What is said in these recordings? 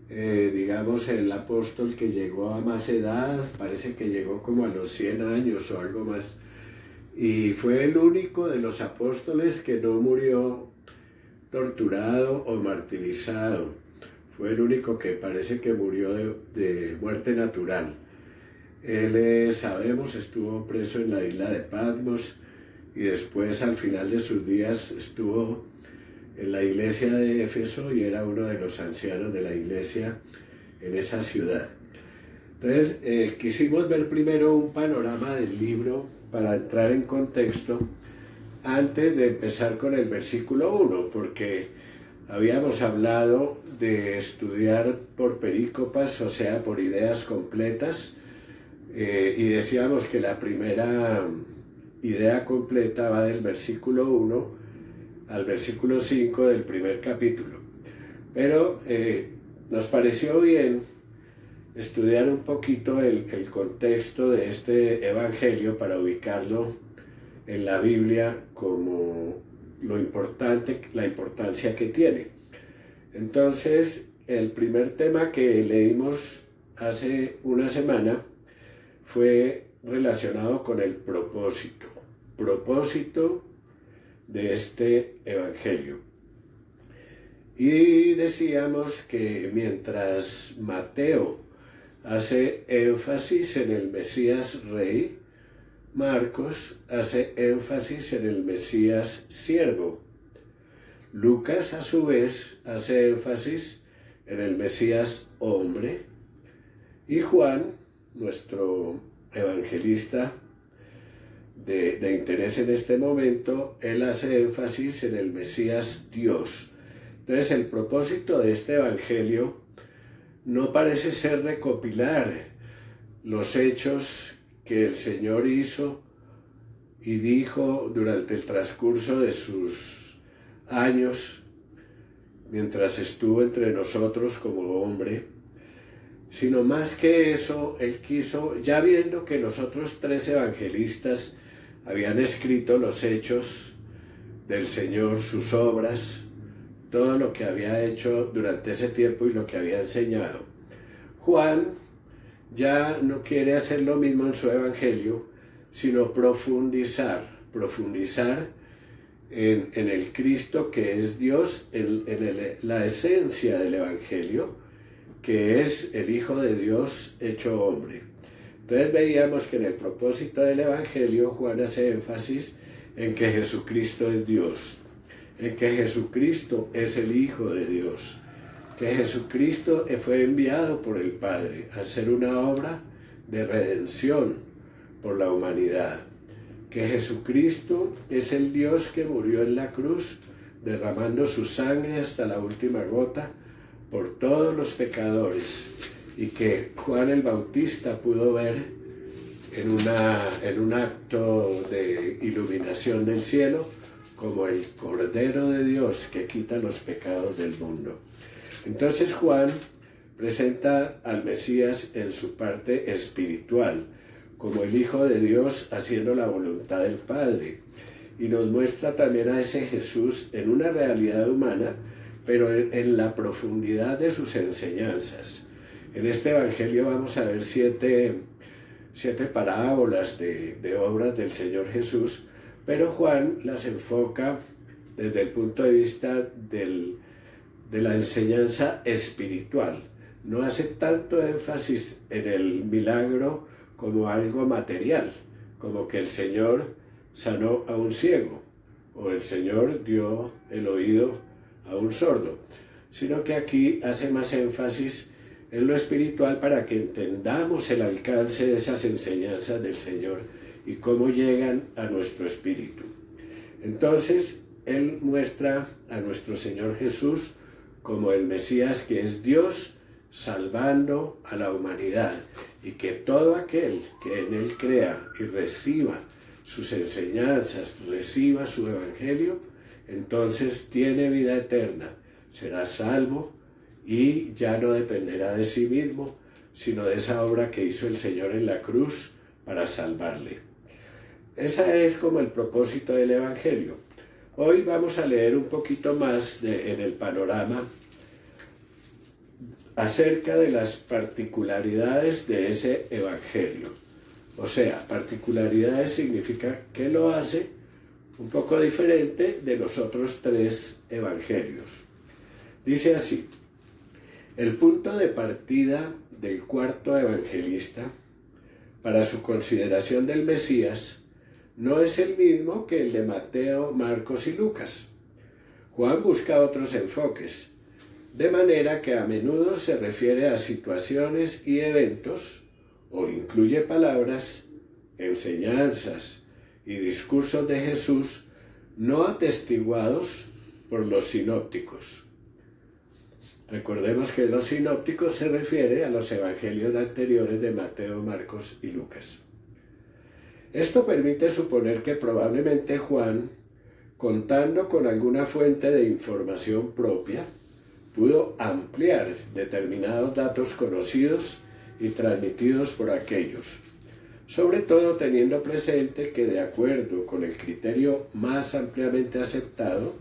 digamos, el apóstol que llegó a más edad, parece que llegó como a los 100 años o algo más, y fue el único de los apóstoles que no murió torturado o martirizado. Fue el único que parece que murió de muerte natural. Él, sabemos, estuvo preso en la isla de Patmos y después al final de sus días estuvo en la iglesia de Éfeso y era uno de los ancianos de la iglesia en esa ciudad. Entonces, quisimos ver primero un panorama del libro para entrar en contexto antes de empezar con el versículo 1, porque habíamos hablado de estudiar por perícopas, o sea, por ideas completas, y decíamos que la primera idea completa va del versículo 1 al versículo 5 del primer capítulo. Pero nos pareció bien estudiar un poquito el contexto de este evangelio para ubicarlo en la Biblia como la importancia que tiene. Entonces, el primer tema que leímos hace una semana fue relacionado con el propósito de este evangelio. Y decíamos que mientras Mateo hace énfasis en el Mesías Rey, Marcos hace énfasis en el Mesías Siervo. Lucas, a su vez, hace énfasis en el Mesías Hombre. Y Juan, nuestro evangelista de interés en este momento, él hace énfasis en el Mesías Dios. Entonces, el propósito de este evangelio no parece ser recopilar los hechos que el Señor hizo y dijo durante el transcurso de sus años, mientras estuvo entre nosotros como hombre, sino más que eso, él quiso, ya viendo que los otros 3 evangelistas habían escrito los hechos del Señor, sus obras, todo lo que había hecho durante ese tiempo y lo que había enseñado. Juan ya no quiere hacer lo mismo en su evangelio, sino profundizar en el Cristo que es Dios, en la esencia del evangelio, que es el Hijo de Dios hecho hombre. Entonces veíamos que en el propósito del evangelio Juan hace énfasis en que Jesucristo es Dios, en que Jesucristo es el Hijo de Dios, que Jesucristo fue enviado por el Padre a hacer una obra de redención por la humanidad, que Jesucristo es el Dios que murió en la cruz, derramando su sangre hasta la última gota por todos los pecadores, y que Juan el Bautista pudo ver en un acto de iluminación del cielo como el Cordero de Dios que quita los pecados del mundo. Entonces Juan presenta al Mesías en su parte espiritual, como el Hijo de Dios haciendo la voluntad del Padre, y nos muestra también a ese Jesús en una realidad humana, pero en la profundidad de sus enseñanzas. En este evangelio vamos a ver siete parábolas de obras del Señor Jesús, pero Juan las enfoca desde el punto de vista de la enseñanza espiritual. No hace tanto énfasis en el milagro como algo material, como que el Señor sanó a un ciego, o el Señor dio el oído a un sordo, sino que aquí hace más énfasis en lo espiritual para que entendamos el alcance de esas enseñanzas del Señor y cómo llegan a nuestro espíritu. Entonces, él muestra a nuestro Señor Jesús como el Mesías que es Dios salvando a la humanidad, y que todo aquel que en él crea y reciba sus enseñanzas, reciba su evangelio, entonces tiene vida eterna, será salvo y ya no dependerá de sí mismo, sino de esa obra que hizo el Señor en la cruz para salvarle. Ese es como el propósito del evangelio. Hoy vamos a leer un poquito más en el panorama acerca de las particularidades de ese evangelio. O sea, particularidades significa que lo hace un poco diferente de los otros tres evangelios. Dice así: el punto de partida del cuarto evangelista para su consideración del Mesías no es el mismo que el de Mateo, Marcos y Lucas. Juan busca otros enfoques, de manera que a menudo se refiere a situaciones y eventos o incluye palabras, enseñanzas y discursos de Jesús no atestiguados por los sinópticos. Recordemos que los sinópticos se refiere a los evangelios anteriores de Mateo, Marcos y Lucas. Esto permite suponer que probablemente Juan, contando con alguna fuente de información propia, pudo ampliar determinados datos conocidos y transmitidos por aquellos, sobre todo teniendo presente que, de acuerdo con el criterio más ampliamente aceptado,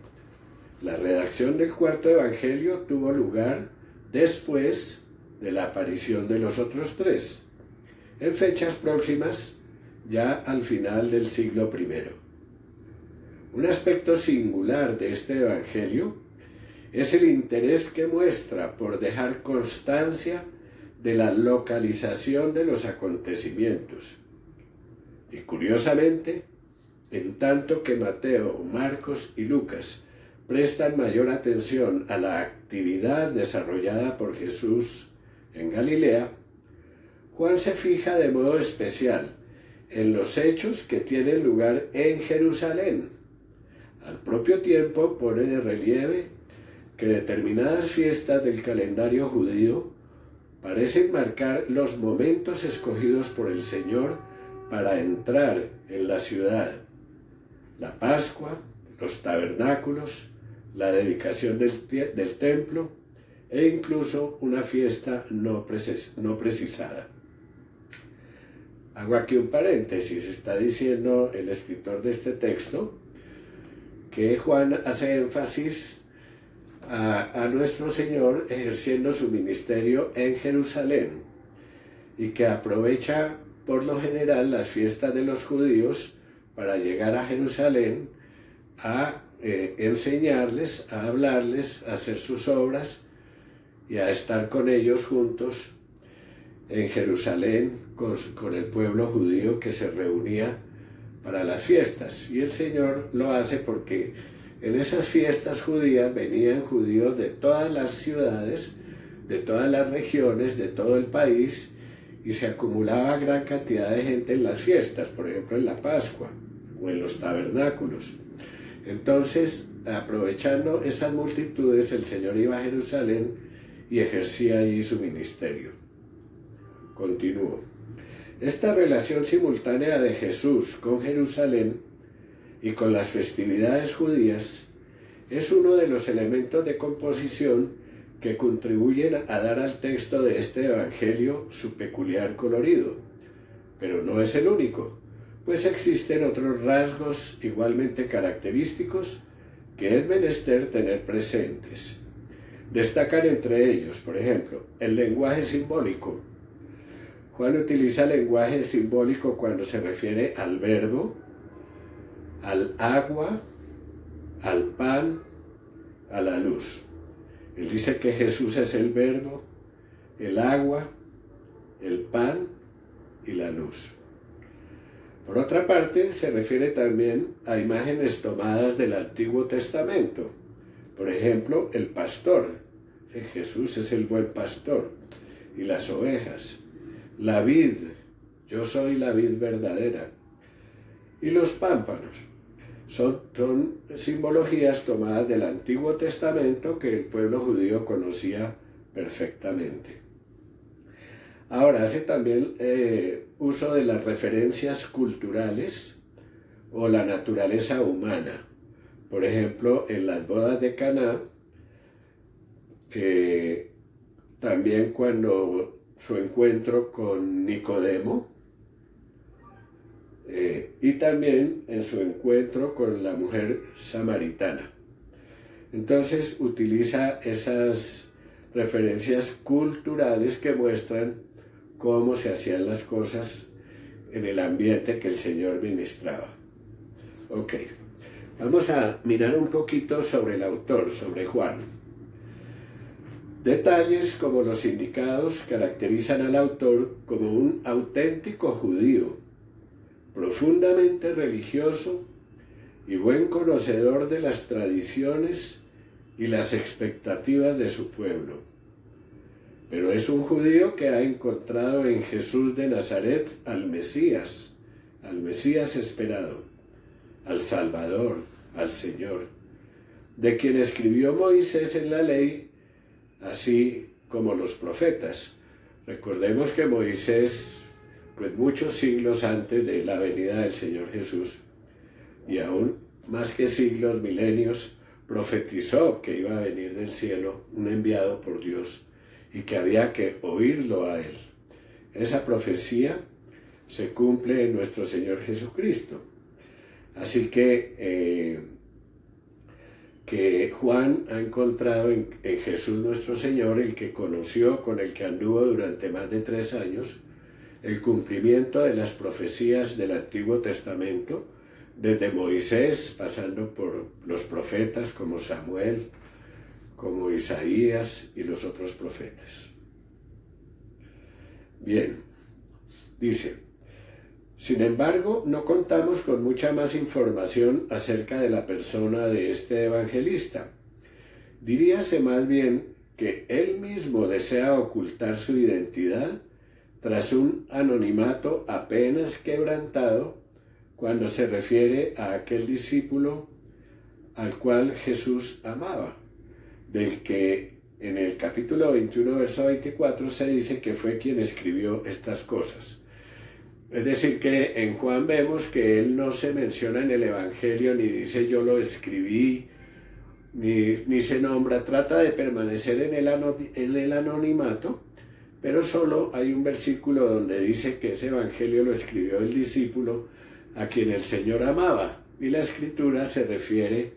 la redacción del cuarto evangelio tuvo lugar después de la aparición de los otros tres, en fechas próximas ya al final del siglo I. Un aspecto singular de este evangelio es el interés que muestra por dejar constancia de la localización de los acontecimientos. Y curiosamente, en tanto que Mateo, Marcos y Lucas prestan mayor atención a la actividad desarrollada por Jesús en Galilea, Juan se fija de modo especial en los hechos que tienen lugar en Jerusalén. Al propio tiempo pone de relieve que determinadas fiestas del calendario judío parecen marcar los momentos escogidos por el Señor para entrar en la ciudad: la Pascua, los tabernáculos, la dedicación del templo e incluso una fiesta no precisada. Hago aquí un paréntesis. Está diciendo el escritor de este texto que Juan hace énfasis a nuestro Señor ejerciendo su ministerio en Jerusalén y que aprovecha por lo general las fiestas de los judíos para llegar a Jerusalén a enseñarles, a hablarles, a hacer sus obras y a estar con ellos juntos en Jerusalén con el pueblo judío que se reunía para las fiestas. Y el Señor lo hace porque en esas fiestas judías venían judíos de todas las ciudades, de todas las regiones, de todo el país, y se acumulaba gran cantidad de gente en las fiestas, por ejemplo en la Pascua o en los tabernáculos. Entonces, aprovechando esas multitudes, el Señor iba a Jerusalén y ejercía allí su ministerio. Continúo. Esta relación simultánea de Jesús con Jerusalén y con las festividades judías es uno de los elementos de composición que contribuyen a dar al texto de este evangelio su peculiar colorido. Pero no es el único, pues existen otros rasgos igualmente característicos que es menester tener presentes. Destacan entre ellos, por ejemplo, el lenguaje simbólico. Juan utiliza lenguaje simbólico cuando se refiere al verbo, al agua, al pan, a la luz. Él dice que Jesús es el verbo, el agua, el pan y la luz. Por otra parte, se refiere también a imágenes tomadas del Antiguo Testamento. Por ejemplo, el pastor. Jesús es el buen pastor. Y las ovejas. La vid. Yo soy la vid verdadera. Y los pámpanos. Son simbologías tomadas del Antiguo Testamento que el pueblo judío conocía perfectamente. Ahora hace también uso de las referencias culturales o la naturaleza humana. Por ejemplo, en las bodas de Caná, también cuando su encuentro con Nicodemo, y también en su encuentro con la mujer samaritana. Entonces utiliza esas referencias culturales que muestran cómo se hacían las cosas en el ambiente que el Señor ministraba. Ok, vamos a mirar un poquito sobre el autor, sobre Juan. Detalles como los indicados caracterizan al autor como un auténtico judío, profundamente religioso y buen conocedor de las tradiciones y las expectativas de su pueblo. Pero es un judío que ha encontrado en Jesús de Nazaret al Mesías esperado, al Salvador, al Señor, de quien escribió Moisés en la ley, así como los profetas. Recordemos que Moisés, pues muchos siglos antes de la venida del Señor Jesús, y aún más que siglos, milenios, profetizó que iba a venir del cielo un enviado por Dios y que había que oírlo a él. Esa profecía se cumple en nuestro Señor Jesucristo. Así que Juan ha encontrado en Jesús nuestro Señor, el que conoció, con el que anduvo durante más de 3 años, el cumplimiento de las profecías del Antiguo Testamento, desde Moisés, pasando por los profetas como Samuel, como Isaías y los otros profetas. Bien, dice: sin embargo, no contamos con mucha más información acerca de la persona de este evangelista. Diríase más bien que él mismo desea ocultar su identidad tras un anonimato apenas quebrantado cuando se refiere a aquel discípulo al cual Jesús amaba, del que en el capítulo 21, verso 24 se dice que fue quien escribió estas cosas. Es decir, que en Juan vemos que él no se menciona en el Evangelio, ni dice yo lo escribí, ni se nombra, trata de permanecer en el anonimato, pero solo hay un versículo donde dice que ese Evangelio lo escribió el discípulo a quien el Señor amaba, y la Escritura se refiere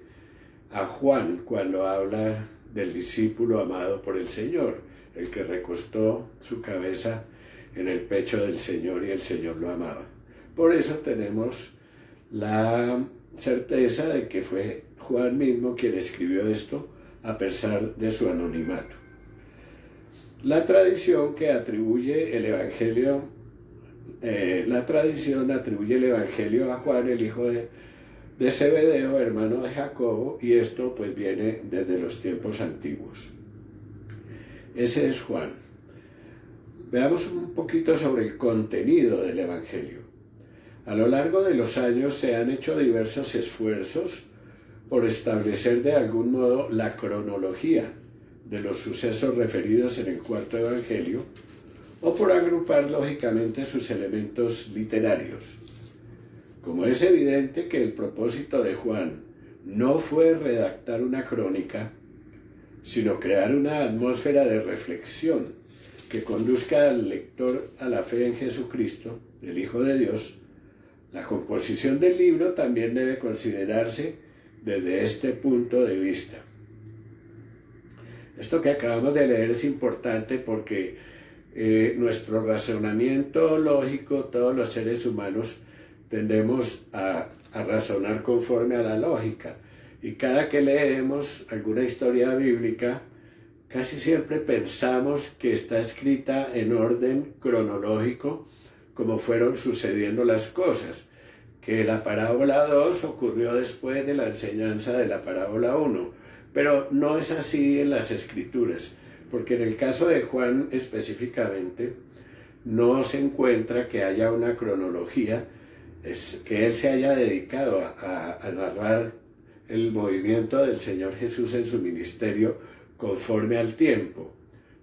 a Juan cuando habla del discípulo amado por el Señor, el que recostó su cabeza en el pecho del Señor y el Señor lo amaba. Por eso tenemos la certeza de que fue Juan mismo quien escribió esto a pesar de su anonimato. La tradición atribuye el Evangelio a Juan, el hijo de Zebedeo, hermano de Jacobo, y esto pues viene desde los tiempos antiguos. Ese es Juan. Veamos un poquito sobre el contenido del Evangelio. A lo largo de los años se han hecho diversos esfuerzos por establecer de algún modo la cronología de los sucesos referidos en el cuarto Evangelio, o por agrupar lógicamente sus elementos literarios. Como es evidente que el propósito de Juan no fue redactar una crónica, sino crear una atmósfera de reflexión que conduzca al lector a la fe en Jesucristo, el Hijo de Dios, la composición del libro también debe considerarse desde este punto de vista. Esto que acabamos de leer es importante porque nuestro razonamiento lógico, todos los seres humanos, tendemos a razonar conforme a la lógica. Y cada que leemos alguna historia bíblica, casi siempre pensamos que está escrita en orden cronológico, como fueron sucediendo las cosas, que la parábola 2 ocurrió después de la enseñanza de la parábola 1, pero no es así en las Escrituras, porque en el caso de Juan específicamente no se encuentra que haya una cronología, es que él se haya dedicado a narrar el movimiento del Señor Jesús en su ministerio conforme al tiempo,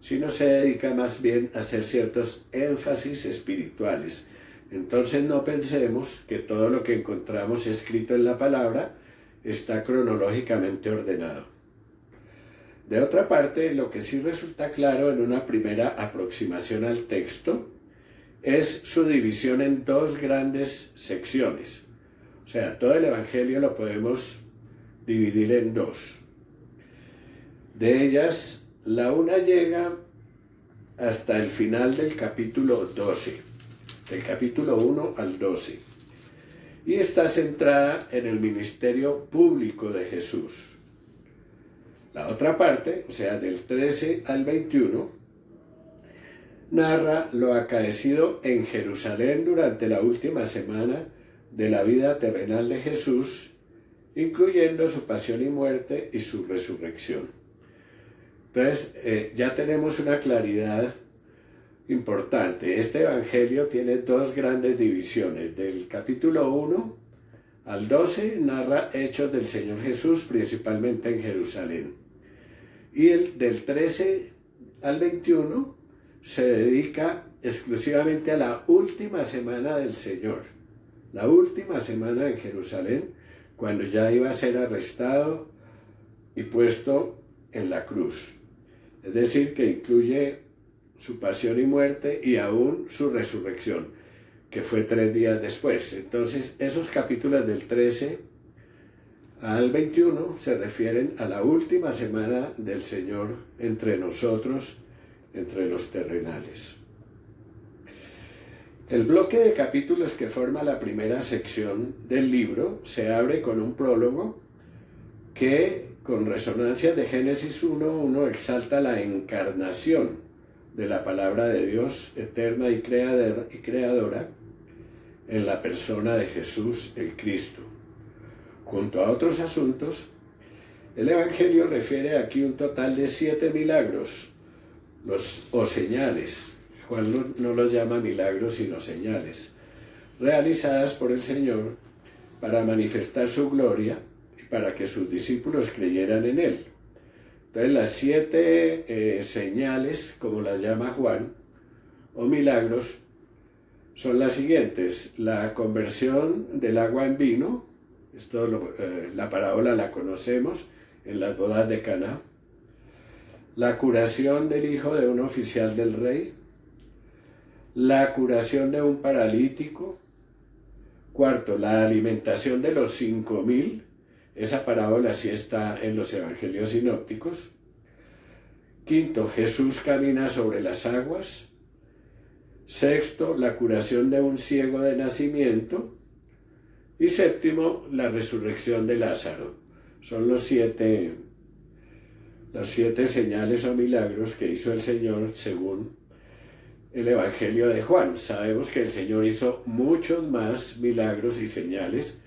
sino se dedica más bien a hacer ciertos énfasis espirituales. Entonces no pensemos que todo lo que encontramos escrito en la palabra está cronológicamente ordenado. De otra parte, lo que sí resulta claro en una primera aproximación al texto es su división en 2 grandes secciones. O sea, todo el Evangelio lo podemos dividir en 2. De ellas, La una llega hasta el final del capítulo 12, del capítulo 1 al 12, y está centrada en el ministerio público de Jesús. La otra parte, o sea, del 13 al 21, narra lo acaecido en Jerusalén durante la última semana de la vida terrenal de Jesús, incluyendo su pasión y muerte y su resurrección. Entonces, ya tenemos una claridad importante. Este evangelio tiene dos grandes divisiones. Del capítulo 1 al 12 narra hechos del Señor Jesús, principalmente en Jerusalén. Y del 13 al 21 se dedica exclusivamente a la última semana del Señor. La última semana en Jerusalén, cuando ya iba a ser arrestado y puesto en la cruz. Es decir, que incluye su pasión y muerte y aún su resurrección, que fue 3 días después. Entonces, esos capítulos del 13 al 21 se refieren a la última semana del Señor entre nosotros, entre los terrenales. El bloque de capítulos que forma la primera sección del libro se abre con un prólogo que, con resonancias de Génesis 1:1, exalta la encarnación de la palabra de Dios eterna y creadora en la persona de Jesús el Cristo. Junto a otros asuntos, el Evangelio refiere aquí un total de 7 milagros, o señales. Juan no los llama milagros sino señales, realizadas por el Señor para manifestar su gloria y para que sus discípulos creyeran en Él. Entonces las 7 señales, como las llama Juan, o milagros, son las siguientes: la conversión del agua en vino, la parábola la conocemos en las bodas de Caná; la curación del hijo de un oficial del rey; la curación de un paralítico; cuarto, la alimentación de los 5.000, esa parábola sí está en los evangelios sinópticos; quinto, Jesús camina sobre las aguas; sexto, la curación de un ciego de nacimiento; y séptimo, la resurrección de Lázaro. Son las 7 señales o milagros que hizo el Señor según el Evangelio de Juan. Sabemos que el Señor hizo muchos más milagros y señales,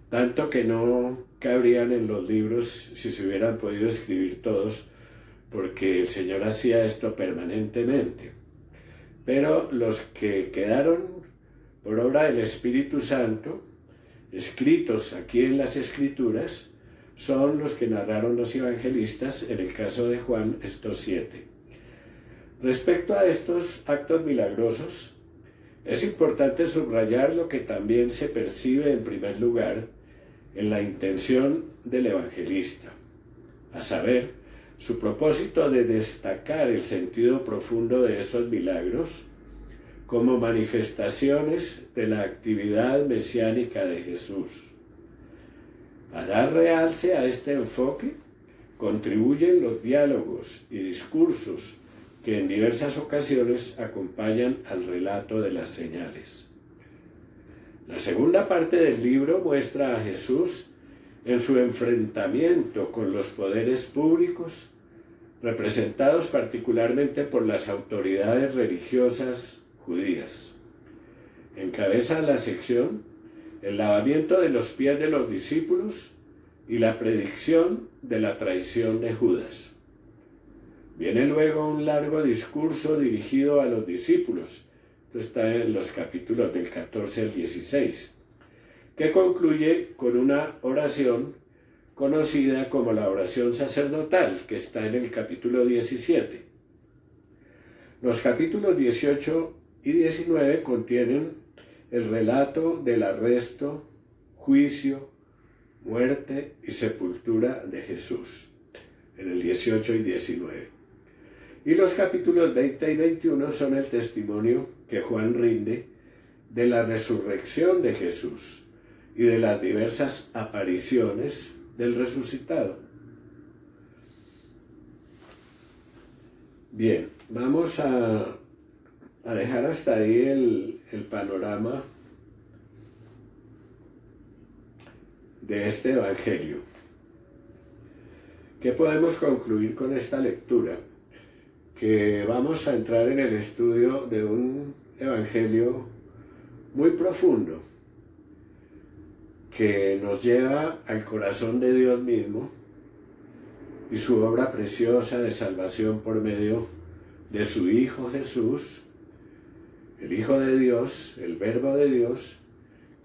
tanto que no cabrían en los libros si se hubieran podido escribir todos, porque el Señor hacía esto permanentemente. Pero los que quedaron por obra del Espíritu Santo, escritos aquí en las Escrituras, son los que narraron los evangelistas, en el caso de Juan, estos 7. Respecto a estos actos milagrosos, es importante subrayar lo que también se percibe en primer lugar en la intención del evangelista, a saber, su propósito de destacar el sentido profundo de esos milagros como manifestaciones de la actividad mesiánica de Jesús. A dar realce a este enfoque contribuyen los diálogos y discursos que en diversas ocasiones acompañan al relato de las señales. La segunda parte del libro muestra a Jesús en su enfrentamiento con los poderes públicos, representados particularmente por las autoridades religiosas judías. Encabeza la sección el lavamiento de los pies de los discípulos y la predicción de la traición de Judas. Viene luego un largo discurso dirigido a los discípulos, esto está en los capítulos del 14 al 16, que concluye con una oración conocida como la oración sacerdotal, que está en el capítulo 17. Los capítulos 18 y 19 contienen el relato del arresto, juicio, muerte y sepultura de Jesús, en el 18 y 19. Y los capítulos 20 y 21 son el testimonio que Juan rinde de la resurrección de Jesús y de las diversas apariciones del resucitado. Bien, vamos a dejar hasta ahí el panorama de este Evangelio. ¿Qué podemos concluir con esta lectura? Que vamos a entrar en el estudio de un Evangelio muy profundo, que nos lleva al corazón de Dios mismo y su obra preciosa de salvación por medio de su Hijo Jesús, el Hijo de Dios, el Verbo de Dios,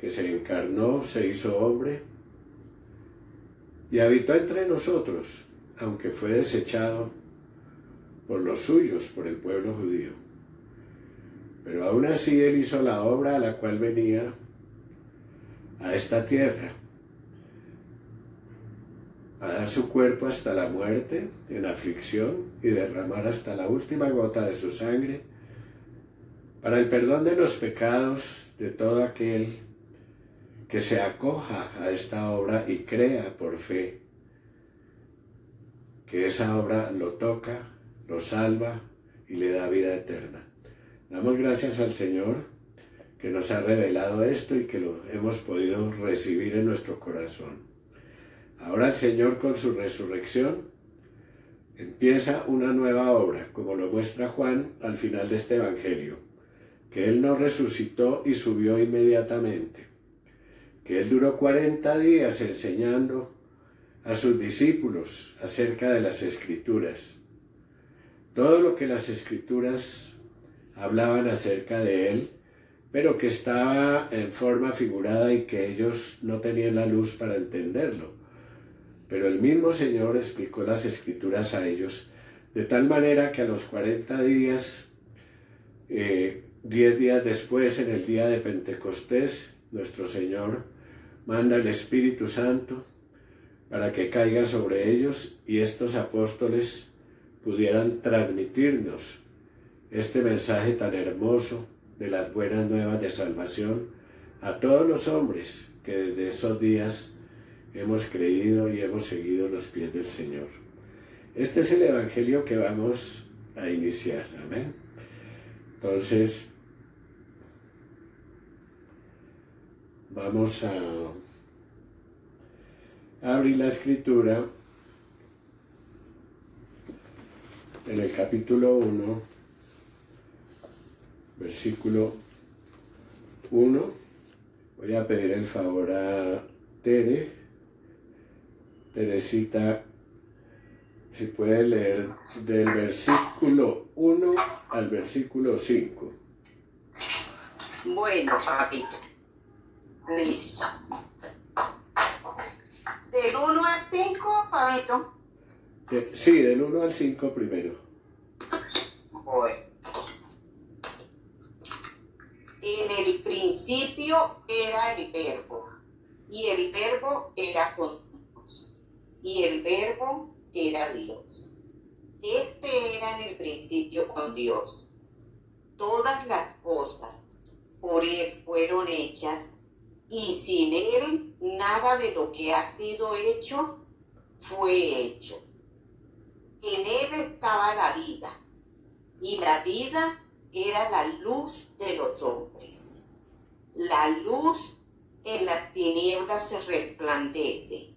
que se encarnó, se hizo hombre y habitó entre nosotros, aunque fue desechado por los suyos, por el pueblo judío. Pero aún así él hizo la obra a la cual venía a esta tierra, a dar su cuerpo hasta la muerte en aflicción y derramar hasta la última gota de su sangre para el perdón de los pecados de todo aquel que se acoja a esta obra y crea por fe que esa obra lo toca, lo salva y le da vida eterna. Damos gracias al Señor que nos ha revelado esto y que lo hemos podido recibir en nuestro corazón. Ahora el Señor con su resurrección empieza una nueva obra, como lo muestra Juan al final de este Evangelio, que Él no resucitó y subió inmediatamente, que Él duró 40 días enseñando a sus discípulos acerca de las Escrituras. Todo lo que las Escrituras hablaban acerca de Él, pero que estaba en forma figurada y que ellos no tenían la luz para entenderlo. Pero el mismo Señor explicó las Escrituras a ellos, de tal manera que a los 40 días, 10 días después, en el día de Pentecostés, nuestro Señor manda el Espíritu Santo para que caiga sobre ellos y estos apóstoles pudieran transmitirnos este mensaje tan hermoso de las buenas nuevas de salvación a todos los hombres que desde esos días hemos creído y hemos seguido los pies del Señor. Este es el Evangelio que vamos a iniciar. Amén. Entonces, vamos a abrir la Escritura en el capítulo 1, versículo 1. Voy a pedir el favor a Teresita, si puede leer del versículo 1 al versículo 5. Bueno, papito. Listo. Del 1 al 5, Fabito. Sí, del 1 al 5 primero. Bueno. En el principio era el Verbo, y el Verbo era con Dios, y el Verbo era Dios. Este era en el principio con Dios. Todas las cosas por Él fueron hechas, y sin Él nada de lo que ha sido hecho fue hecho. En Él estaba la vida, y la vida era la luz de los hombres. La luz en las tinieblas se resplandece,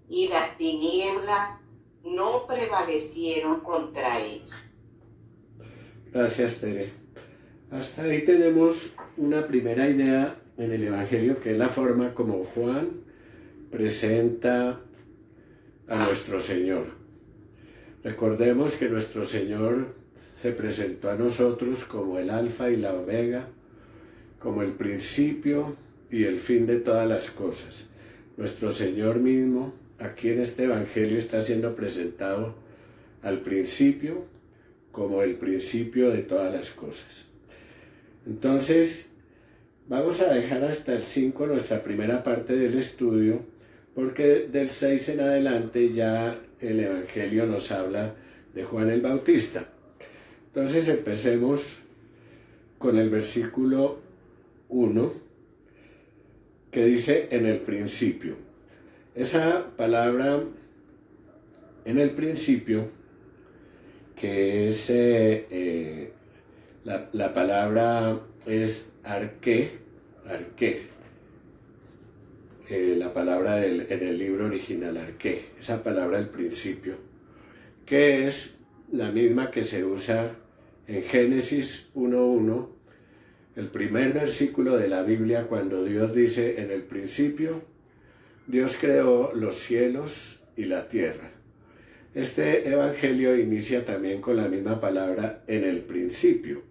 y las tinieblas no prevalecieron contra ella. Gracias, Tere. Hasta ahí tenemos una primera idea en el Evangelio, que es la forma como Juan presenta a nuestro Señor. Recordemos que nuestro Señor se presentó a nosotros como el Alfa y la Omega, como el principio y el fin de todas las cosas. Nuestro Señor mismo, aquí en este Evangelio, está siendo presentado al principio como el principio de todas las cosas. Entonces, vamos a dejar hasta el 5 nuestra primera parte del estudio, porque del 6 en adelante ya el Evangelio nos habla de Juan el Bautista. Entonces empecemos con el versículo 1, que dice en el principio. Esa palabra en el principio que es, la palabra es arqué, la palabra en el libro original, arqué, esa palabra del principio, que es la misma que se usa en Génesis 1:1, el primer versículo de la Biblia, cuando Dios dice: en el principio Dios creó los cielos y la tierra. Este evangelio inicia también con la misma palabra, en el principio.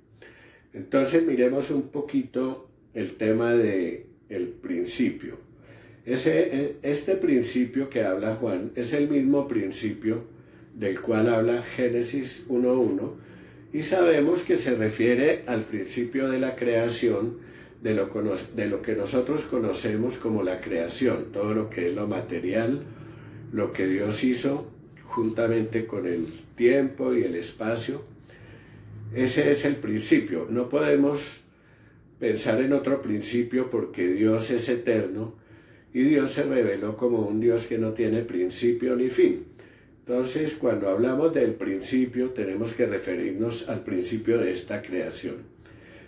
Entonces miremos un poquito el tema de el principio. Este principio que habla Juan es el mismo principio del cual habla Génesis 1:1, y sabemos que se refiere al principio de la creación, de lo que nosotros conocemos como la creación, todo lo que es lo material, lo que Dios hizo juntamente con el tiempo y el espacio. Ese es el principio. No podemos pensar en otro principio porque Dios es eterno y Dios se reveló como un Dios que no tiene principio ni fin. Entonces, cuando hablamos del principio, tenemos que referirnos al principio de esta creación.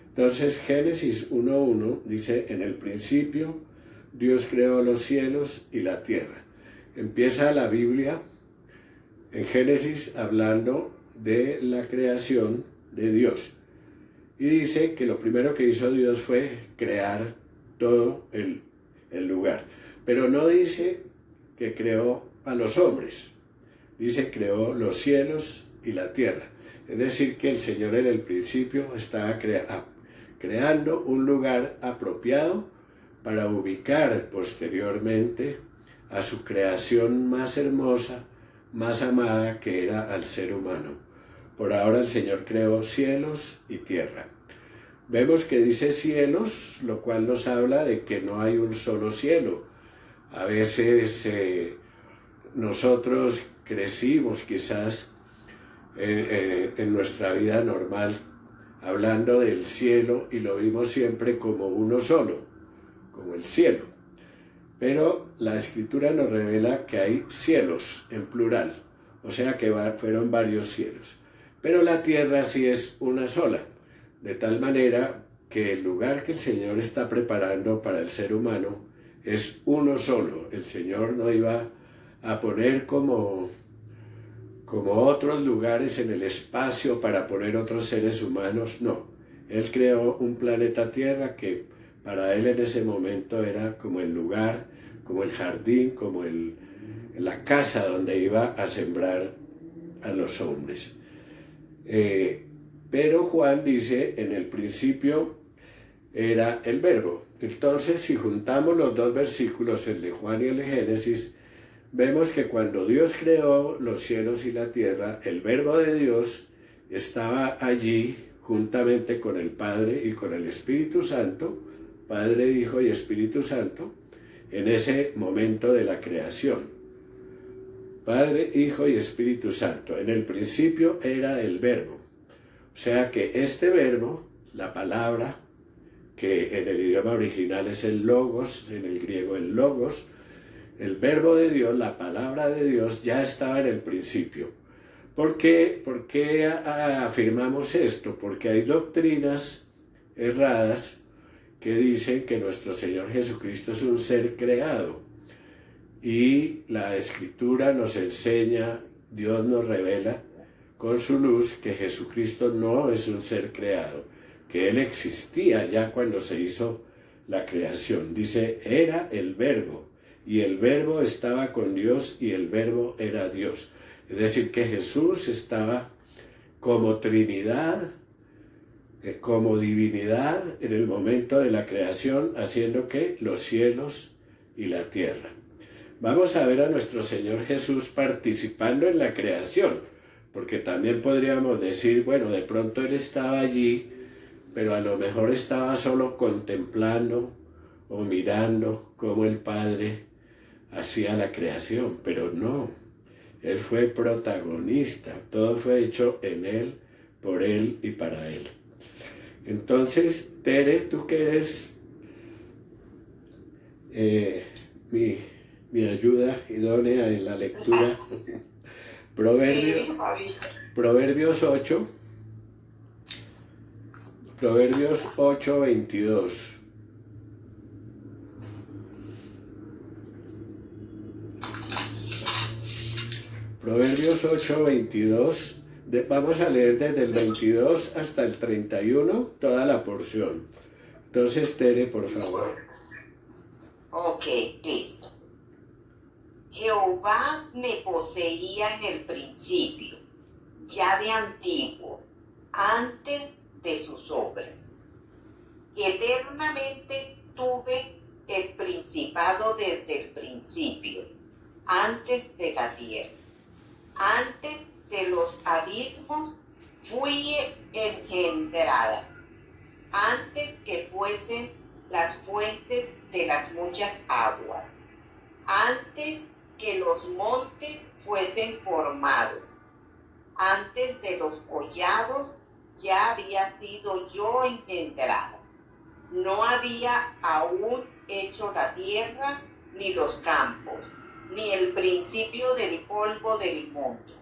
Entonces, Génesis 1:1 dice: en el principio Dios creó los cielos y la tierra. Empieza la Biblia en Génesis hablando de la creación de Dios. Y dice que lo primero que hizo Dios fue crear todo el lugar. Pero no dice que creó a los hombres. Dice: creó los cielos y la tierra. Es decir, que el Señor en el principio estaba creando un lugar apropiado para ubicar posteriormente a su creación más hermosa, más amada, que era al ser humano. Por ahora el Señor creó cielos y tierra. Vemos que dice cielos, lo cual nos habla de que no hay un solo cielo. A veces nosotros crecimos quizás en nuestra vida normal hablando del cielo y lo vimos siempre como uno solo, como el cielo. Pero la Escritura nos revela que hay cielos en plural, o sea que fueron varios cielos. Pero la tierra sí es una sola, de tal manera que el lugar que el Señor está preparando para el ser humano es uno solo. El Señor no iba a poner como otros lugares en el espacio para poner otros seres humanos, no. Él creó un planeta Tierra que para él en ese momento era como el lugar, como el jardín, como la casa donde iba a sembrar a los hombres. Pero Juan dice: en el principio era el verbo. Entonces, si juntamos los dos versículos, el de Juan y el de Génesis, vemos que cuando Dios creó los cielos y la tierra, el verbo de Dios estaba allí juntamente con el Padre y con el Espíritu Santo, Padre, Hijo y Espíritu Santo, en ese momento de la creación. Padre, Hijo y Espíritu Santo. En el principio era el verbo. O sea que este verbo, la palabra, que en el idioma original es el logos, en el griego el logos, el verbo de Dios, la palabra de Dios, ya estaba en el principio. ¿Por qué afirmamos esto? Porque hay doctrinas erradas que dicen que nuestro Señor Jesucristo es un ser creado. Y la Escritura nos enseña, Dios nos revela con su luz que Jesucristo no es un ser creado, que Él existía ya cuando se hizo la creación. Dice: era el verbo. Y el verbo estaba con Dios y el verbo era Dios. Es decir, que Jesús estaba como Trinidad, como divinidad en el momento de la creación, haciendo que los cielos y la tierra. Vamos a ver a nuestro Señor Jesús participando en la creación, porque también podríamos decir, bueno, de pronto Él estaba allí, pero a lo mejor estaba solo contemplando o mirando cómo el Padre hacía la creación, pero no, Él fue protagonista, todo fue hecho en Él, por Él y para Él. Entonces, Tere, tú que eres mi ayuda idónea en la lectura, Proverbio- Sí, Fabi. Proverbios 8, Proverbios 8:22. Proverbios 8:22. Vamos a leer desde el 22 hasta el 31 toda la porción. Entonces, Tere, por favor. Ok, listo. Jehová me poseía en el principio, ya de antiguo, antes de sus obras. Eternamente tuve el principado desde el principio, antes de la tierra. Antes de los abismos fui engendrada, antes que fuesen las fuentes de las muchas aguas, antes que los montes fuesen formados, antes de los collados ya había sido yo engendrada. No había aún hecho la tierra, ni los campos, ni el principio del polvo del mundo.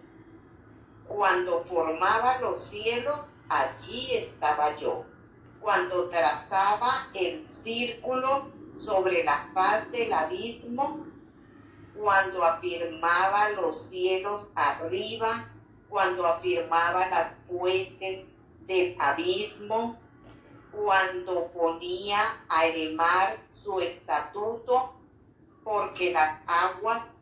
Cuando formaba los cielos, allí estaba yo. Cuando trazaba el círculo sobre la faz del abismo, cuando afirmaba los cielos arriba, cuando afirmaba las fuentes del abismo, cuando ponía al mar su estatuto, porque las aguas,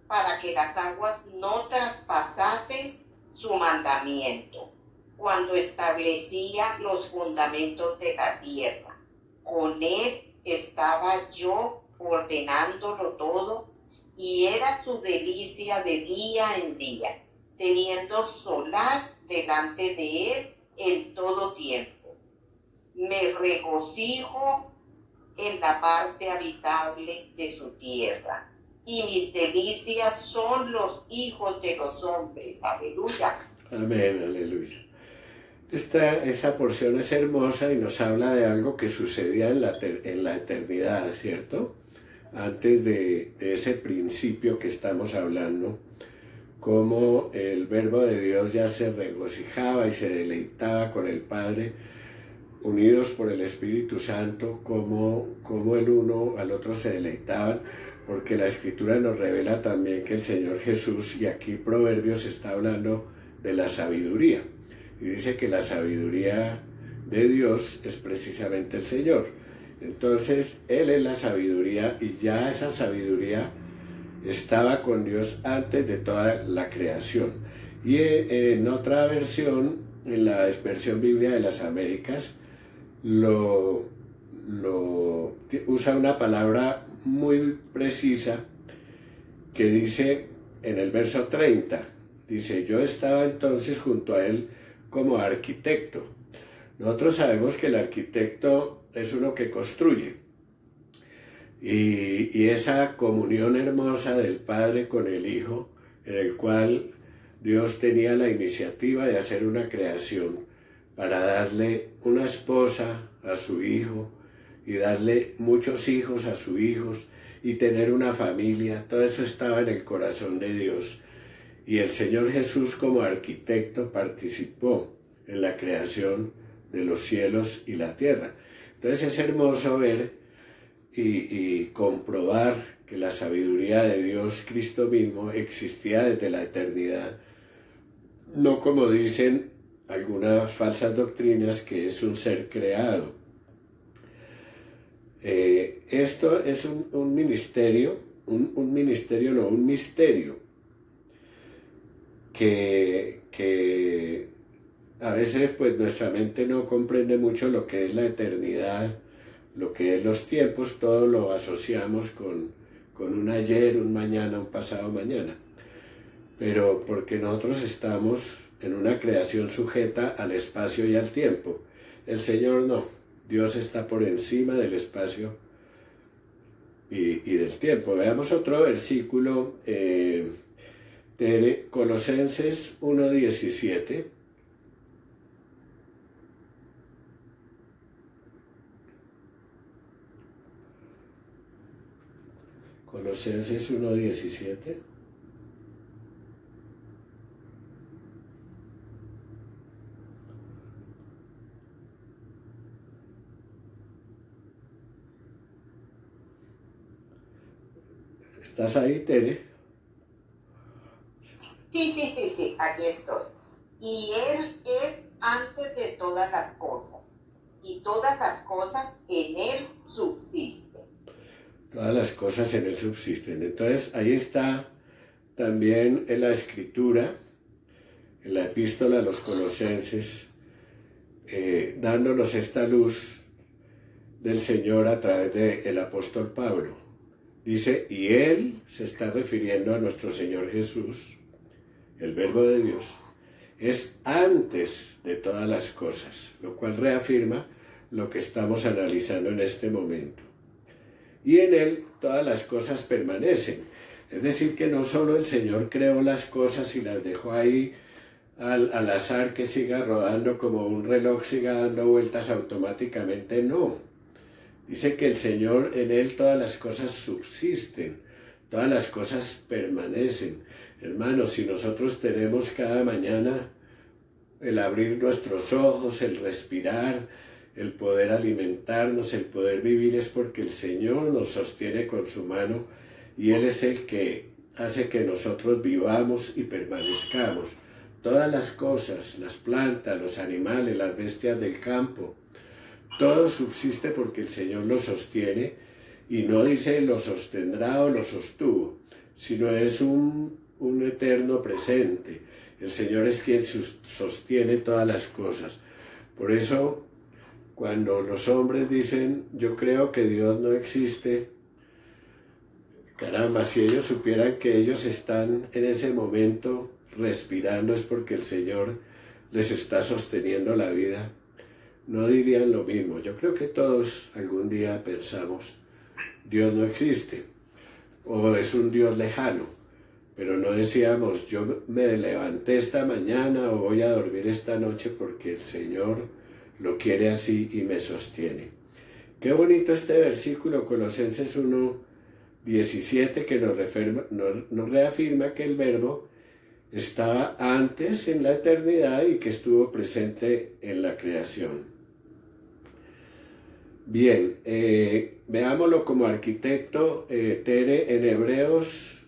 para que las aguas no traspasasen su mandamiento, cuando establecía los fundamentos de la tierra. Con él estaba yo ordenándolo todo, y era su delicia de día en día, teniendo solaz delante de él en todo tiempo. Me regocijo en la parte habitable de su tierra, y mis delicias son los hijos de los hombres. Aleluya. Amén, aleluya. Esa porción es hermosa y nos habla de algo que sucedía en la eternidad, ¿cierto? Antes de ese principio que estamos hablando, cómo el Verbo de Dios ya se regocijaba y se deleitaba con el Padre, unidos por el Espíritu Santo, cómo el uno al otro se deleitaban, porque la Escritura nos revela también que el Señor Jesús, y aquí Proverbios está hablando de la sabiduría, y dice que la sabiduría de Dios es precisamente el Señor. Entonces, Él es la sabiduría, y ya esa sabiduría estaba con Dios antes de toda la creación. Y en otra versión, en la versión Biblia de las Américas, usa una palabra muy precisa que dice en el verso 30, dice: yo estaba entonces junto a él como arquitecto. Nosotros sabemos que el arquitecto es uno que construye, y esa comunión hermosa del Padre con el Hijo, en el cual Dios tenía la iniciativa de hacer una creación para darle una esposa a su hijo y darle muchos hijos a sus hijos y tener una familia. Todo eso estaba en el corazón de Dios, y el Señor Jesús como arquitecto participó en la creación de los cielos y la tierra. Entonces es hermoso ver y comprobar que la sabiduría de Dios, Cristo mismo, existía desde la eternidad, no como dicen algunas falsas doctrinas, que es un ser creado. Esto es un misterio que a veces pues nuestra mente no comprende mucho lo que es la eternidad, lo que es los tiempos. Todo lo asociamos con un ayer, un mañana, un pasado mañana, pero porque nosotros estamos en una creación sujeta al espacio y al tiempo. El Señor no. Dios está por encima del espacio y del tiempo. Veamos otro versículo, de Colosenses 1:17. Colosenses 1:17. ¿Estás ahí, Tere? Sí, aquí estoy. Y Él es antes de todas las cosas, y todas las cosas en Él subsisten. Todas las cosas en Él subsisten. Entonces, ahí está también en la Escritura, en la Epístola a los Colosenses, dándonos esta luz del Señor a través del apóstol Pablo. Dice, y Él se está refiriendo a nuestro Señor Jesús, el Verbo de Dios, es antes de todas las cosas, lo cual reafirma lo que estamos analizando en este momento. Y en Él todas las cosas permanecen. Es decir, que no solo el Señor creó las cosas y las dejó ahí al azar que siga rodando como un reloj, siga dando vueltas automáticamente, no. Dice que el Señor, en Él todas las cosas subsisten, todas las cosas permanecen. Hermanos, si nosotros tenemos cada mañana el abrir nuestros ojos, el respirar, el poder alimentarnos, el poder vivir, es porque el Señor nos sostiene con su mano y Él es el que hace que nosotros vivamos y permanezcamos. Todas las cosas, las plantas, los animales, las bestias del campo, todo subsiste porque el Señor lo sostiene, y no dice lo sostendrá o lo sostuvo, sino es un eterno presente. El Señor es quien sostiene todas las cosas. Por eso, cuando los hombres dicen, yo creo que Dios no existe, caramba, si ellos supieran que ellos están en ese momento respirando, es porque el Señor les está sosteniendo la vida, no dirían lo mismo. Yo creo que todos algún día pensamos, Dios no existe, o es un Dios lejano, pero no decíamos, yo me levanté esta mañana o voy a dormir esta noche porque el Señor lo quiere así y me sostiene. Qué bonito este versículo, Colosenses 1:17, que nos reafirma que el Verbo estaba antes en la eternidad y que estuvo presente en la creación. Bien, veámoslo como arquitecto, Tere, en Hebreos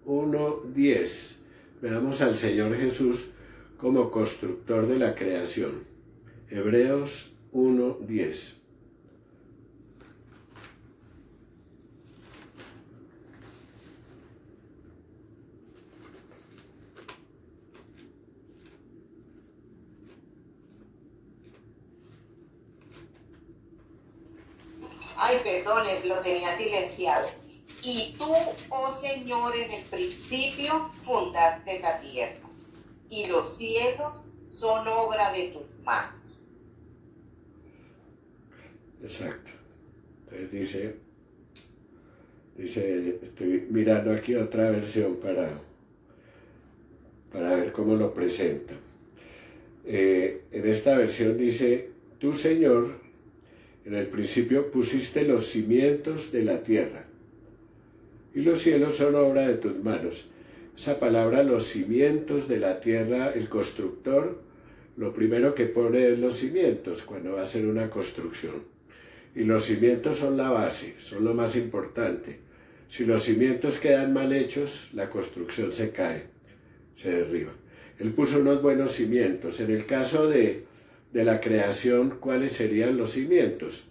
1:10. Veamos al Señor Jesús como constructor de la creación. Hebreos 1:10. Ay, perdones, lo tenía silenciado. Y tú, oh Señor, en el principio fundaste la tierra, y los cielos son obra de tus manos. Exacto. Entonces dice, estoy mirando aquí otra versión para ver cómo lo presenta. En esta versión dice, tú, Señor, en el principio pusiste los cimientos de la tierra, y los cielos son obra de tus manos. Esa palabra, los cimientos de la tierra, el constructor, lo primero que pone es los cimientos cuando va a hacer una construcción. Y los cimientos son la base, son lo más importante. Si los cimientos quedan mal hechos, la construcción se cae, se derriba. Él puso unos buenos cimientos. En el caso de la creación, ¿cuáles serían los cimientos?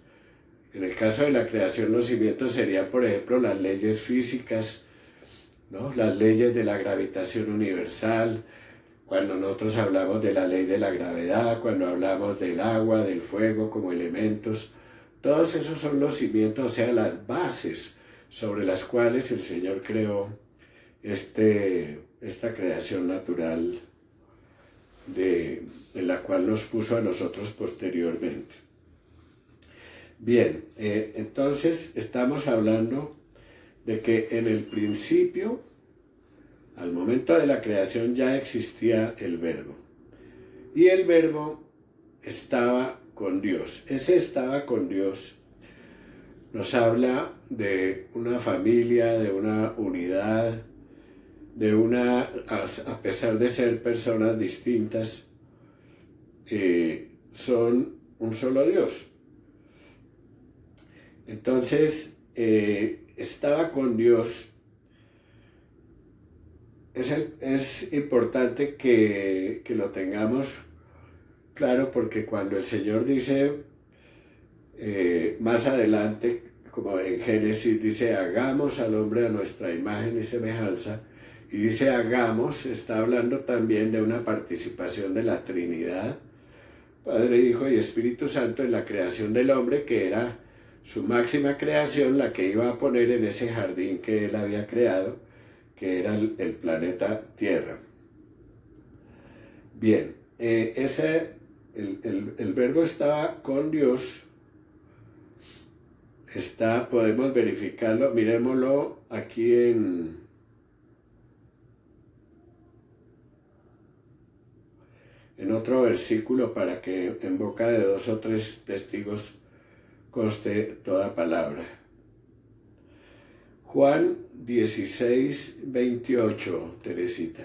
En el caso de la creación, los cimientos serían, por ejemplo, las leyes físicas, ¿no? Las leyes de la gravitación universal, cuando nosotros hablamos de la ley de la gravedad, cuando hablamos del agua, del fuego como elementos, todos esos son los cimientos, o sea, las bases sobre las cuales el Señor creó esta creación natural en la cual nos puso a nosotros posteriormente. Bien, entonces estamos hablando de que en el principio, al momento de la creación, ya existía el Verbo. Y el Verbo estaba con Dios. Ese estaba con Dios nos habla de una familia, de una unidad, a pesar de ser personas distintas, son un solo Dios. Entonces, estaba con Dios es importante que lo tengamos claro, porque cuando el Señor dice más adelante, como en Génesis, dice hagamos al hombre a nuestra imagen y semejanza, y dice hagamos, está hablando también de una participación de la Trinidad, Padre, Hijo y Espíritu Santo, en la creación del hombre, que era su máxima creación, la que iba a poner en ese jardín que él había creado, que era el planeta Tierra. Bien, el verbo estaba con Dios, podemos verificarlo, miremoslo aquí en otro versículo, para que en boca de 2 o 3 testigos conste toda palabra. Juan 16, 28, Teresita.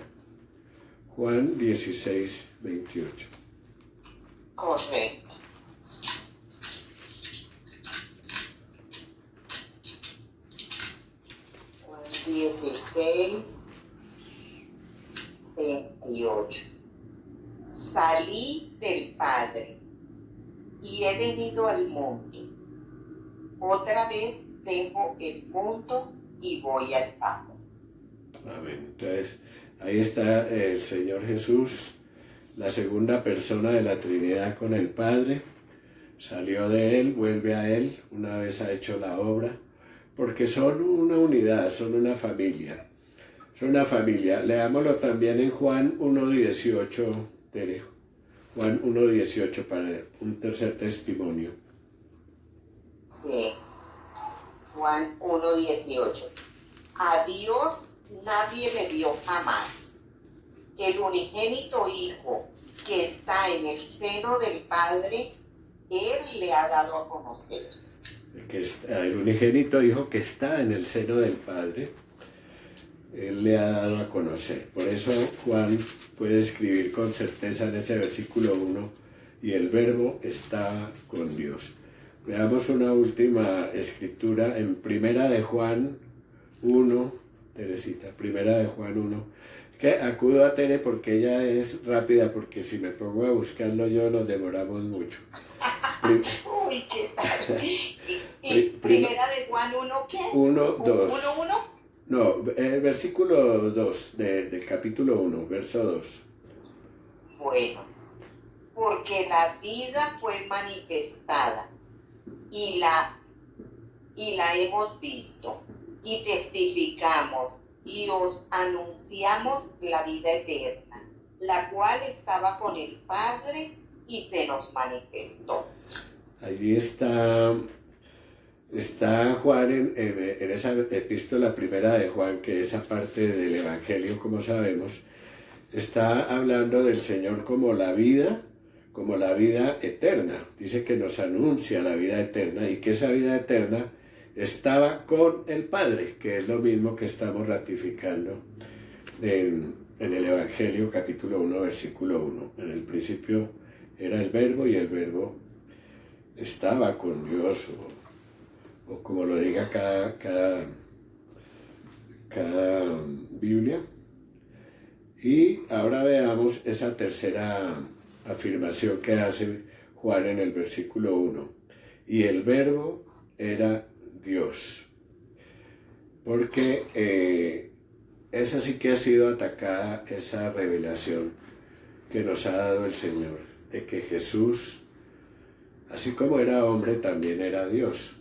Juan 16, 28. Correcto. Juan 16, 28. Salí del Padre y he venido al mundo. Otra vez dejo el mundo y voy al Padre. Amén. Entonces, ahí está el Señor Jesús, la segunda persona de la Trinidad con el Padre. Salió de Él, vuelve a Él, una vez ha hecho la obra, porque son una unidad, son una familia. Son una familia. Leámoslo también en Juan 1:18, Tere. Juan 1:18 para un tercer testimonio. Sí. Juan 1:18. A Dios nadie le dio jamás. El unigénito Hijo que está en el seno del Padre, Él le ha dado a conocer. El unigénito Hijo que está en el seno del Padre, Él le ha dado a conocer. Por eso Juan puede escribir con certeza en ese versículo 1, y el verbo estaba con Dios. Veamos una última escritura en Primera de Juan 1, Teresita, Primera de Juan 1. Que acudo a Tere porque ella es rápida, porque si me pongo a buscarlo yo nos demoramos mucho. Uy, ¿qué tal? ¿Y Primera de Juan 1 qué? 1, 2. ¿1, 1? No, versículo 2 del capítulo 1, verso 2. Bueno, porque la vida fue manifestada y la hemos visto y testificamos y os anunciamos la vida eterna, la cual estaba con el Padre y se nos manifestó. Allí está Juan en esa epístola primera de Juan, que esa parte del Evangelio, como sabemos, está hablando del Señor como la vida eterna. Dice que nos anuncia la vida eterna, y que esa vida eterna estaba con el Padre, que es lo mismo que estamos ratificando en el Evangelio capítulo 1, versículo 1. En el principio era el verbo, y el verbo estaba con Dios, o como lo diga cada Biblia. Y ahora veamos esa tercera afirmación que hace Juan en el versículo 1. Y el verbo era Dios. Porque esa sí que ha sido atacada, esa revelación que nos ha dado el Señor, de que Jesús, así como era hombre, también era Dios.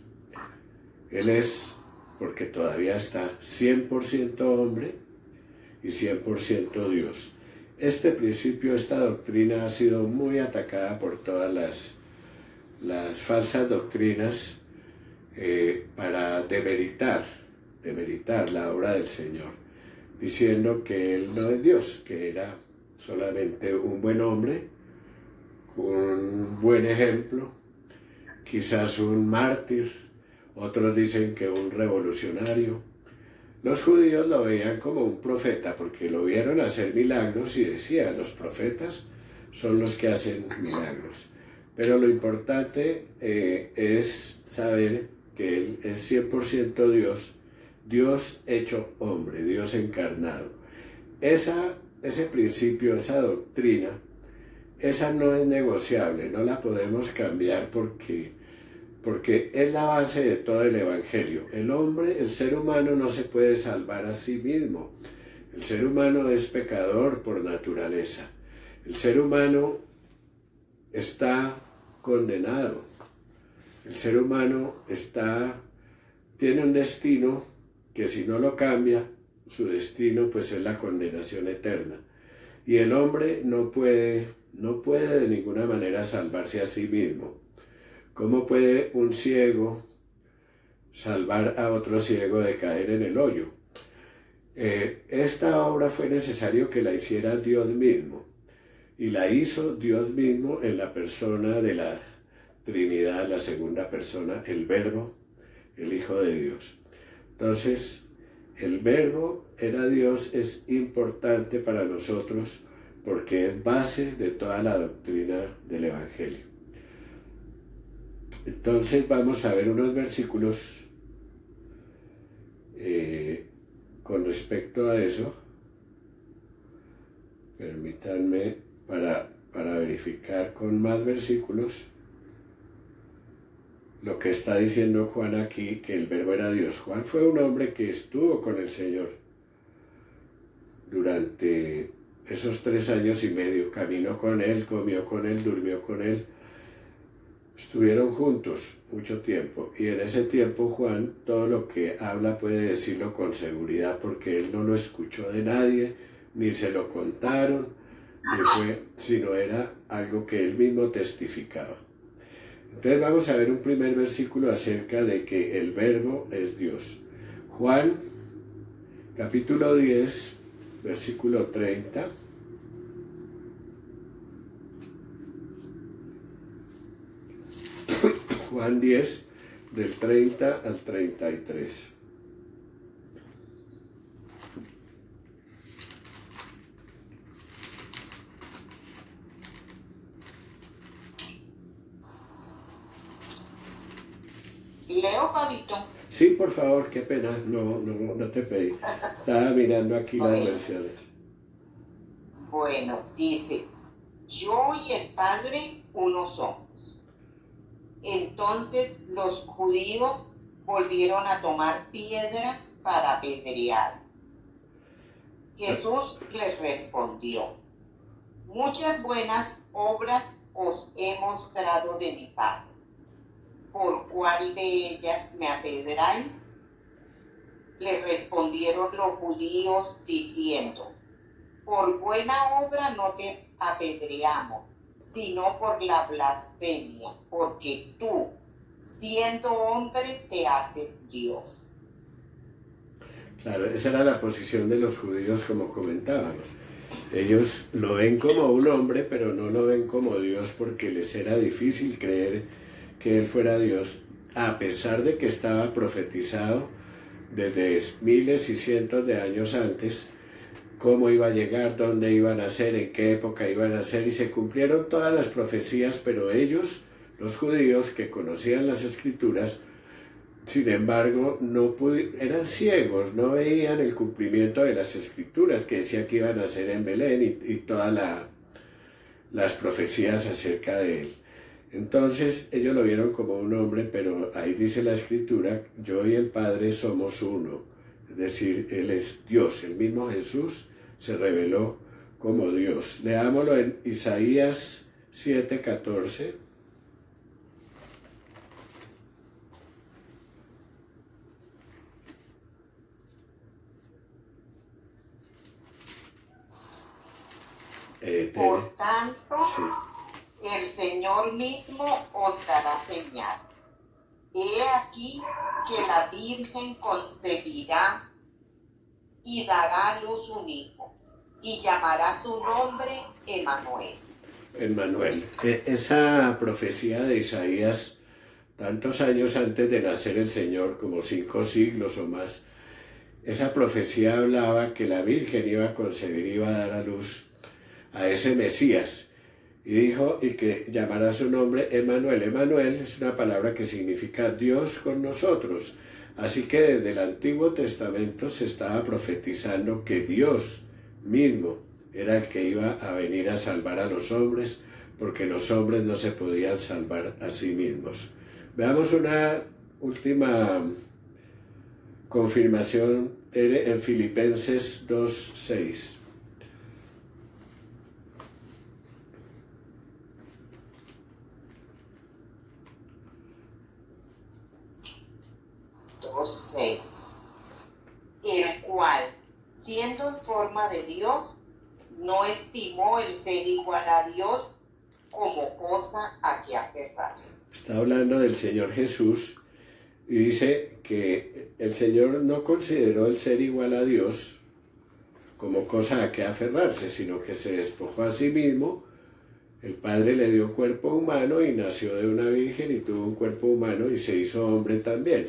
Él es, porque todavía está 100% hombre y 100% Dios. Este principio, esta doctrina ha sido muy atacada por todas las falsas doctrinas para demeritar la obra del Señor, diciendo que Él no es Dios, que era solamente un buen hombre, un buen ejemplo, quizás un mártir, otros dicen que un revolucionario. Los judíos lo veían como un profeta, porque lo vieron hacer milagros y decían, los profetas son los que hacen milagros. Pero lo importante es saber que Él es 100% Dios, Dios hecho hombre, Dios encarnado. ese principio, esa doctrina, esa no es negociable, no la podemos cambiar porque es la base de todo el Evangelio. El hombre, el ser humano no se puede salvar a sí mismo. El ser humano es pecador por naturaleza. El ser humano está condenado. El ser humano tiene un destino que si no lo cambia, su destino pues es la condenación eterna. Y el hombre no puede de ninguna manera salvarse a sí mismo. ¿Cómo puede un ciego salvar a otro ciego de caer en el hoyo? Esta obra fue necesario que la hiciera Dios mismo, y la hizo Dios mismo en la persona de la Trinidad, la segunda persona, el Verbo, el Hijo de Dios. Entonces, el Verbo era Dios, es importante para nosotros porque es base de toda la doctrina del Evangelio. Entonces vamos a ver unos versículos con respecto a eso. Permítanme para verificar con más versículos lo que está diciendo Juan aquí, que el Verbo era Dios. Juan fue un hombre que estuvo con el Señor durante esos 3 años y medio. Caminó con Él, comió con Él, durmió con Él. Estuvieron juntos mucho tiempo, y en ese tiempo Juan todo lo que habla puede decirlo con seguridad porque él no lo escuchó de nadie, ni se lo contaron, sino era algo que él mismo testificaba. Entonces vamos a ver un primer versículo acerca de que el Verbo es Dios. Juan, capítulo 10, versículo 30. Juan 10, del 30 al 33. Leo, Fabito. Sí, por favor, qué pena, no te pedí. Estaba mirando aquí las versiones. Bueno, dice, yo y el Padre uno somos. Entonces los judíos volvieron a tomar piedras para apedrear. Jesús les respondió, muchas buenas obras os he mostrado de mi Padre. ¿Por cuál de ellas me apedráis? Le respondieron los judíos diciendo, por buena obra no te apedreamos, sino por la blasfemia, porque tú, siendo hombre, te haces Dios. Claro, esa era la posición de los judíos, como comentábamos. Ellos lo ven como un hombre, pero no lo ven como Dios porque les era difícil creer que Él fuera Dios, a pesar de que estaba profetizado desde miles y cientos de años antes, cómo iba a llegar, dónde iban a ser, en qué época iban a ser, y se cumplieron todas las profecías, pero ellos, los judíos que conocían las Escrituras, sin embargo, eran ciegos, no veían el cumplimiento de las Escrituras, que decía que iban a ser en Belén y todas las profecías acerca de Él. Entonces ellos lo vieron como un hombre, pero ahí dice la Escritura, yo y el Padre somos uno, es decir, Él es Dios, el mismo Jesús se reveló como Dios. Leámoslo en Isaías 7:14. Por tanto, sí. El Señor mismo os dará señal. He aquí que la Virgen concebirá y dará a luz un hijo, y llamará su nombre Emmanuel. Emmanuel. Esa profecía de Isaías, tantos años antes de nacer el Señor, como 5 siglos o más, esa profecía hablaba que la Virgen iba a concebir y iba a dar a luz a ese Mesías. Y dijo, y que llamará su nombre Emmanuel. Emmanuel es una palabra que significa Dios con nosotros. Así que desde el Antiguo Testamento se estaba profetizando que Dios mismo era el que iba a venir a salvar a los hombres, porque los hombres no se podían salvar a sí mismos. Veamos una última confirmación en Filipenses 2:6. El cual, siendo en forma de Dios, no estimó el ser igual a Dios como cosa a que aferrarse. Está hablando del Señor Jesús y dice que el Señor no consideró el ser igual a Dios como cosa a que aferrarse, sino que se despojó a sí mismo. El Padre le dio cuerpo humano y nació de una virgen y tuvo un cuerpo humano y se hizo hombre también.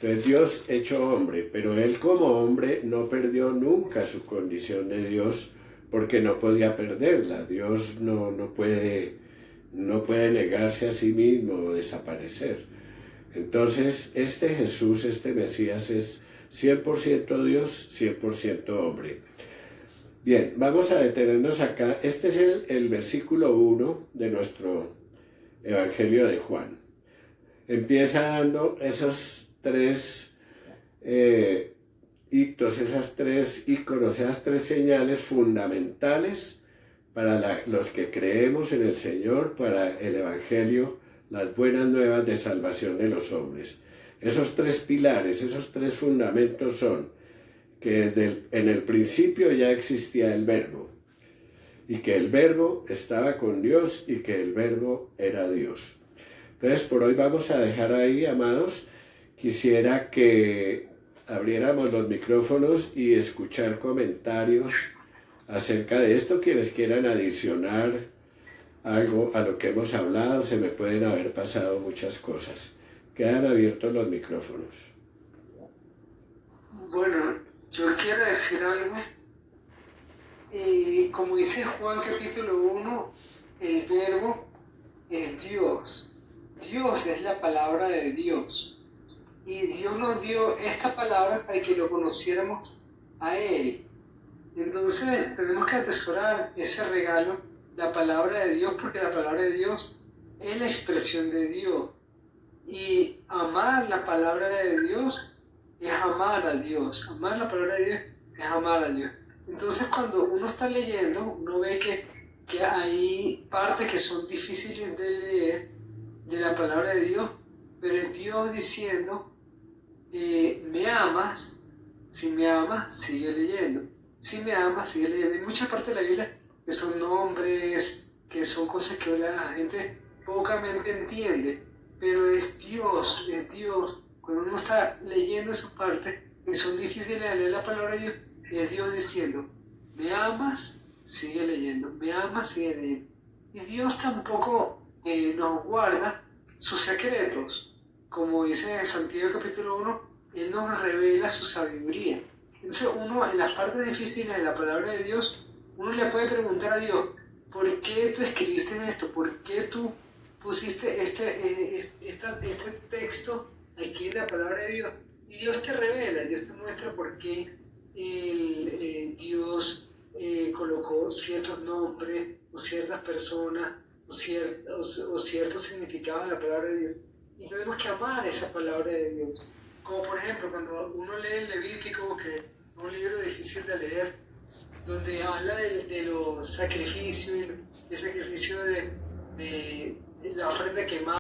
Entonces Dios hecho hombre, pero Él como hombre no perdió nunca su condición de Dios porque no podía perderla. Dios no puede negarse a sí mismo o desaparecer. Entonces este Jesús, este Mesías es 100% Dios, 100% hombre. Bien, vamos a detenernos acá. Este es el versículo 1 de nuestro Evangelio de Juan. Empieza dando esos tres hitos, esas tres íconos, esas tres señales fundamentales para los que creemos en el Señor, para el Evangelio, las buenas nuevas de salvación de los hombres. Esos tres pilares, esos tres fundamentos son que en el principio ya existía el Verbo, y que el Verbo estaba con Dios y que el Verbo era Dios. Entonces, por hoy vamos a dejar ahí, amados. Quisiera que abriéramos los micrófonos y escuchar comentarios acerca de esto. Quienes quieran adicionar algo a lo que hemos hablado, se me pueden haber pasado muchas cosas. Quedan abiertos los micrófonos. Bueno, yo quiero decir algo. Como dice Juan capítulo 1, el Verbo es Dios. Dios es la palabra de Dios. Y Dios nos dio esta palabra para que lo conociéramos a Él. Entonces tenemos que atesorar ese regalo, la palabra de Dios, porque la palabra de Dios es la expresión de Dios. Y amar la palabra de Dios es amar a Dios. Amar la palabra de Dios es amar a Dios. Entonces cuando uno está leyendo, uno ve que hay partes que son difíciles de leer de la palabra de Dios, pero es Dios diciendo, me amas, si me amas, sigue leyendo. Si me amas, sigue leyendo. Hay muchas partes de la Biblia que son nombres, que son cosas que la gente pocamente entiende, pero es Dios, es Dios. Cuando uno está leyendo esa parte, que son difíciles de leer la palabra de Dios, es Dios diciendo, me amas, sigue leyendo, me amas, sigue leyendo. Y Dios tampoco nos guarda sus secretos. Como dice en Santiago capítulo 1, Él nos revela su sabiduría. Entonces uno, en las partes difíciles de la palabra de Dios, uno le puede preguntar a Dios, ¿por qué tú escribiste esto? ¿Por qué tú pusiste este texto aquí en la palabra de Dios? Y Dios te revela, Dios te muestra por qué Dios colocó ciertos nombres o ciertas personas o ciertos significados en la palabra de Dios. Y tenemos que amar esa palabra de Dios. Como por ejemplo, cuando uno lee el Levítico, que es un libro difícil de leer, donde habla de los sacrificios, el sacrificio de la ofrenda quemada.